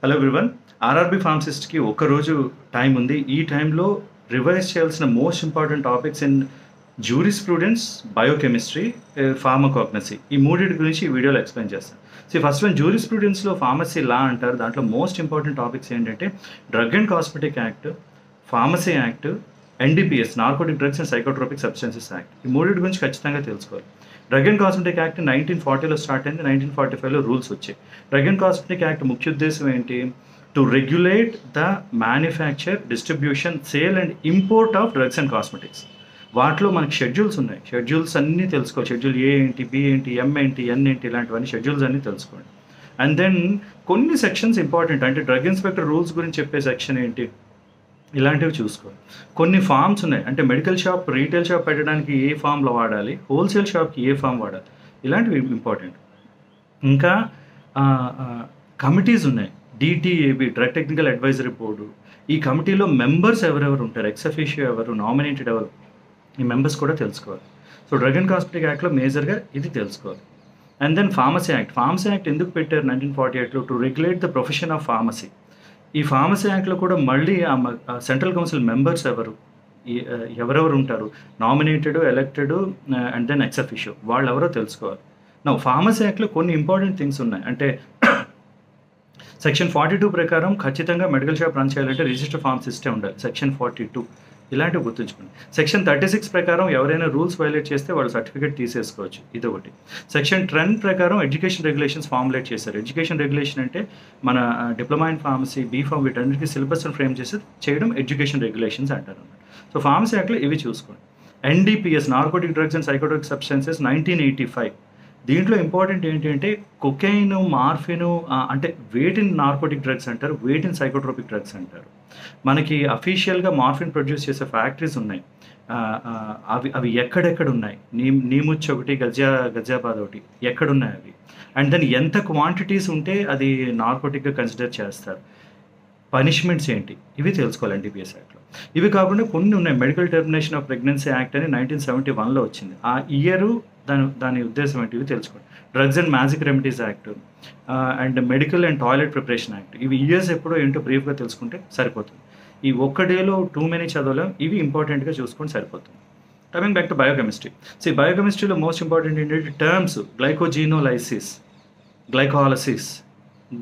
Hello everyone. RRB ఫార్మసిస్ట్‌కి ఒక్క రోజు time ఉంది. ఈ టైంలో రివైజ్ చేయాల్సిన most important topics in jurisprudence, biochemistry, pharmacognosy ఈ మూడిటి గురించి ఈ వీడియోలో ఎక్స్‌ప్లెయిన్ చేస్తాను. ఫస్ట్ వన్ జ్యూరిస్ప్రూడెన్స్‌లో ఫార్మసీ లా అంటారు. దాంట్లో మోస్ట్ ఇంపార్టెంట్ టాపిక్స్ ఏంటంటే drug and cosmetic act, pharmacy act, NDPS narcotic drugs and psychotropic substances act. ఈ మూడిటి గురించి ఖచ్చితంగా తెలుసుకోవాలి. డ్రగ్ అండ్ కాస్మెటిక్ యాక్ట్ 1940లో స్టార్ట్ అయింది. 1945లో రూల్స్ వచ్చాయి. డ్రగ్ అండ్ కాస్మెటిక్ యాక్ట్ ముఖ్య ఉద్దేశం ఏంటి? To regulate the manufacture, distribution, sale and import of drugs and cosmetics. వాటిలో మనకి షెడ్యూల్స్ ఉన్నాయి. షెడ్యూల్స్ అన్నీ తెలుసుకోవాలి. షెడ్యూల్ ఏ ఏంటి, బి ఏంటి, ఎం ఏంటి, ఎన్ ఏంటి, ఇలాంటివన్నీ షెడ్యూల్స్ అన్నీ తెలుసుకోండి. అండ్ దెన్ కొన్ని సెక్షన్స్ ఇంపార్టెంట్. అంటే డ్రగ్ ఇన్స్పెక్టర్ రూల్స్ గురించి చెప్పే సెక్షన్ ఏంటి, ఇలాంటివి చూసుకోవాలి. కొన్ని ఫామ్స్ ఉన్నాయి. అంటే మెడికల్ షాప్, రీటైల్ షాప్ పెట్టడానికి ఏ ఫామ్లో వాడాలి, హోల్సేల్ షాప్కి ఏ ఫామ్ వాడాలి, ఇలాంటివి ఇంపార్టెంట్. ఇంకా కమిటీస్ ఉన్నాయి. డిటిఏబి, డ్రగ్ టెక్నికల్ అడ్వైజరీ బోర్డు. ఈ కమిటీలో మెంబర్స్ ఎవరెవరు ఉంటారు, ఎక్స్ అఫీషియో ఎవరు, నామినేటెడ్ ఎవరు, ఈ మెంబర్స్ కూడా తెలుసుకోవాలి. సో డ్రగ్ అండ్ కాస్మెటిక్ యాక్ట్లో మేజర్గా ఇది తెలుసుకోవాలి. And then pharmacy act. Pharmacy act ఎందుకు పెట్టారు 1948లో? To regulate the profession of pharmacy. ఈ ఫార్మసీ యాక్ట్లో కూడా మళ్ళీ సెంట్రల్ కౌన్సిల్ మెంబర్స్ ఎవరెవరు ఉంటారు, nominated, elected and then ex officio, వాళ్ళు ఎవరో తెలుసుకోవాలి. నా ఫార్మసీ యాక్ట్లో కొన్ని ఇంపార్టెంట్ థింగ్స్ ఉన్నాయి. అంటే సెక్షన్ 42 ప్రకారం ఖచ్చితంగా మెడికల్ షాప్ రన్ చేయాలంటే రిజిస్టర్ ఫార్మసిస్టే ఉండాలి. సెక్షన్ 42 ఇలాంటివి గుర్తుంచుకోండి. సెక్షన్ 36 ప్రకారం ఎవరైనా రూల్స్ వైలేట్ చేస్తే వాళ్ళు సర్టిఫికేట్ తీసేసుకోవచ్చు. ఇదొకటి. సెక్షన్ 10 ప్రకారం ఎడ్యుకేషన్ రెగ్యులేషన్స్ ఫార్ములేట్ చేశారు. ఎడ్యుకేషన్ రెగ్యులేషన్ అంటే మన డిప్లొమా ఇన్ ఫార్మసీ, బీఫార్మ్, వీటన్నిటికీ సిలబస్ ఫ్రేమ్ చేసి చేయడం ఎడ్యుకేషన్ రెగ్యులేషన్స్ అంటారు అన్నమాట. సో ఫార్మసీ యాక్ట్లో ఇవి చూసుకోండి. NDPS narcotic drugs and psychotropic substances 1985. దీంట్లో ఇంపార్టెంట్ ఏంటంటే కొకైన్, మార్ఫిన్, అంటే వేటిని నార్కోటిక్ డ్రగ్స్ అంటారు, వేటిని సైకోట్రోపిక్ డ్రగ్స్ అంటారు. మనకి అఫీషియల్గా మార్ఫిన్ ప్రొడ్యూస్ చేసే ఫ్యాక్టరీస్ ఉన్నాయి. అవి ఎక్కడెక్కడ ఉన్నాయి, నీముచ్ ఒకటి, గజియాబాద్ ఒకటి, ఎక్కడున్నాయి అవి. అండ్ దెన్ ఎంత క్వాంటిటీస్ ఉంటే అది నార్కోటిక్గా కన్సిడర్ చేస్తారు, పనిష్మెంట్స్ ఏంటి, ఇవి తెలుసుకోవాలి ఎన్డీపీఎస్ యాక్ట్లో. ఇవి కాకుండా కొన్ని ఉన్నాయి. Medical termination of pregnancy act అని 1971లో వచ్చింది. ఆ ఇయరు దాని ఉద్దేశం ఏంటి, ఇవి తెలుసుకోండి. Drugs and magic remedies act and medical and toilet preparation act. ఇవి ఇయర్స్ ఎప్పుడో ఏంటో బ్రీఫ్గా తెలుసుకుంటే సరిపోతుంది. ఈ ఒక్క డేలో టూ మెనీ చదవలేం. ఇవి ఇంపార్టెంట్గా చూసుకొని సరిపోతుంది. Coming back to biochemistry. బయోకెమిస్ట్రీలో మోస్ట్ ఇంపార్టెంట్ ఏంటంటే టర్మ్స్ గ్లైకోజీనోలైసిస్, గ్లైకాలసిస్,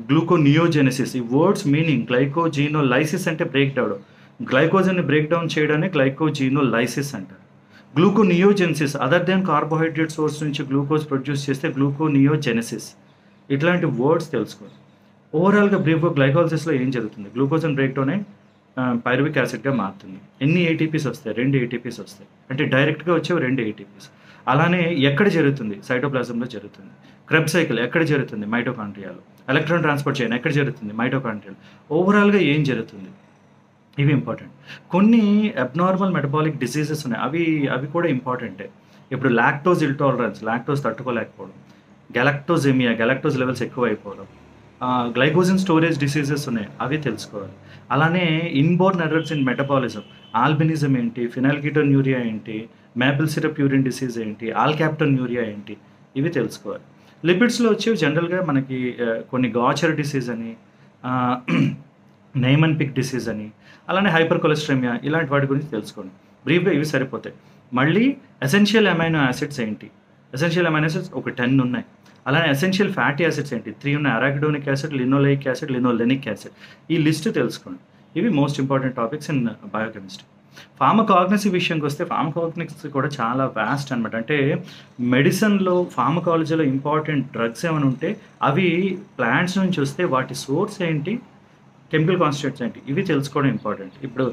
గ్లూకోనియోజెనసిస్. ఈ వర్డ్స్ మీనింగ్ గ్లైకోజీనోలైసిస్ అంటే బ్రేక్ డౌన్, గ్లైకోజన్ని బ్రేక్ డౌన్ చేయడాన్ని గ్లైకోజీనోలైసిస్ అంటారు. Gluconeogenesis, other than carbohydrate source నుంచి గ్లూకోజ్ ప్రొడ్యూస్ చేస్తే గ్లూకోనియోజెనసిస్. ఇట్లాంటి వర్డ్స్ తెలుసుకోండి. ఓవరాల్గా బ్రీఫ్గా గ్లైకాలసిస్లో ఏం జరుగుతుంది, గ్లూకోజన్ బ్రేక్ డౌన్ అయి పైరువిక్ యాసిడ్గా మారుతుంది. ఎన్ని ఏటీపీస్ వస్తాయి, 2 ఏటీపీస్ వస్తాయి. అంటే డైరెక్ట్గా వచ్చేవి 2 ఏటీపీస్. అలానే ఎక్కడ జరుగుతుంది, సైటోప్లాజంలో జరుగుతుంది. క్రెబ్ సైకిల్ ఎక్కడ జరుగుతుంది, మైటోకాండ్రియాలో. ఎలక్ట్రాన్ ట్రాన్స్పోర్ట్ చైన్ ఎక్కడ జరుగుతుంది, మైటోకాండ్రియాలో. ఓవరాల్గా ఏం జరుగుతుంది, ఇవి ఇంపార్టెంట్. కొన్ని అబ్నార్మల్ మెటబాలిక్ డిసీజెస్ ఉన్నాయి, అవి కూడా ఇంపార్టెంటే. ఇప్పుడు లాక్టోజ్ ఇంటాలరెన్స్, లాక్టోజ్ తట్టుకోలేకపోవడం, గ్యాలక్టోజెమియా, గ్యాలక్టోజ్ లెవెల్స్ ఎక్కువ అయిపోవడం, గ్లైకోజన్ స్టోరేజ్ డిసీజెస్ ఉన్నాయి, అవి తెలుసుకోవాలి. అలానే inborn errors in metabolism, albinism ఏంటి, ఫినాల్కిటోన్యూరియా ఏంటి, మేపుల్ సిరప్ యూరిన్ డిసీజ్ ఏంటి, ఆల్కాప్టోన్యూరియా ఏంటి, ఇవి తెలుసుకోవాలి. లిపిడ్స్లో వచ్చేవి జనరల్గా మనకి కొన్ని గాచర్ డిసీజ్ అని, నైమన్ పిక్ డిసీజ్ అని, అలానే హైపర్ కొలెస్ట్రెమియా, ఇలాంటి వాటి గురించి తెలుసుకోండి. బ్రీఫ్గా ఇవి సరిపోతాయి. మళ్ళీ ఎసెన్షియల్ అమైనో యాసిడ్స్ ఏంటి, ఎసెన్షియల్ అమైనో యాసిడ్స్ ఒక 10 ఉన్నాయి. అలానే ఎసెన్షియల్ ఫ్యాటీ యాసిడ్స్ ఏంటి, 3 ఉన్నాయి. Arachidonic acid, linoleic acid, linolenic acid. ఈ లిస్ట్ తెలుసుకోండి. ఇవి most important topics in biochemistry. Pharmacognosy విషయంకి వస్తే ఫార్మకాగ్నసీ కూడా చాలా వ్యాస్ట్ అనమాట. అంటే మెడిసిన్లో, ఫార్మకాలజీలో ఇంపార్టెంట్ డ్రగ్స్ ఏమైనా ఉంటే అవి ప్లాంట్స్ నుంచి వస్తే వాటి సోర్స్ ఏంటి, కెమికల్ కాన్స్టిట్యూట్స్ ఏంటి, ఇవి తెలుసుకోవడం ఇంపార్టెంట్. ఇప్పుడు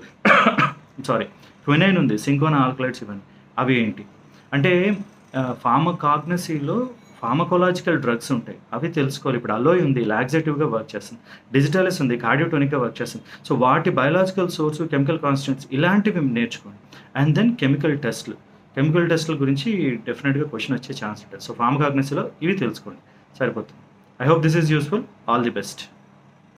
క్వినైన్ ఉంది, సింకోనా ఆల్కలైడ్స్, ఇవన్నీ అవి ఏంటి అంటే ఫార్మకాగ్నసీలో ఫార్మకోలాజికల్ డ్రగ్స్ ఉంటాయి, అవి తెలుసుకోవాలి. ఇప్పుడు అలోయ్ ఉంది, లాక్సేటివ్గా వర్క్ చేస్తుంది. డిజిటాలిస్ ఉంది, కార్డియోటోనిక్గా వర్క్ చేస్తుంది. సో వాటి బయోలాజికల్ సోర్స్, కెమికల్ కాన్స్టిట్యూట్స్, ఇలాంటివి నేర్చుకోండి. అండ్ దెన్ కెమికల్ టెస్టుల గురించి డెఫినెట్గా క్వశ్చన్ వచ్చే ఛాన్స్ ఉంటుంది. సో ఫార్మకాగ్నసీలో ఇవి తెలుసుకోండి, సరిపోతుంది. I hope this is useful. All the best.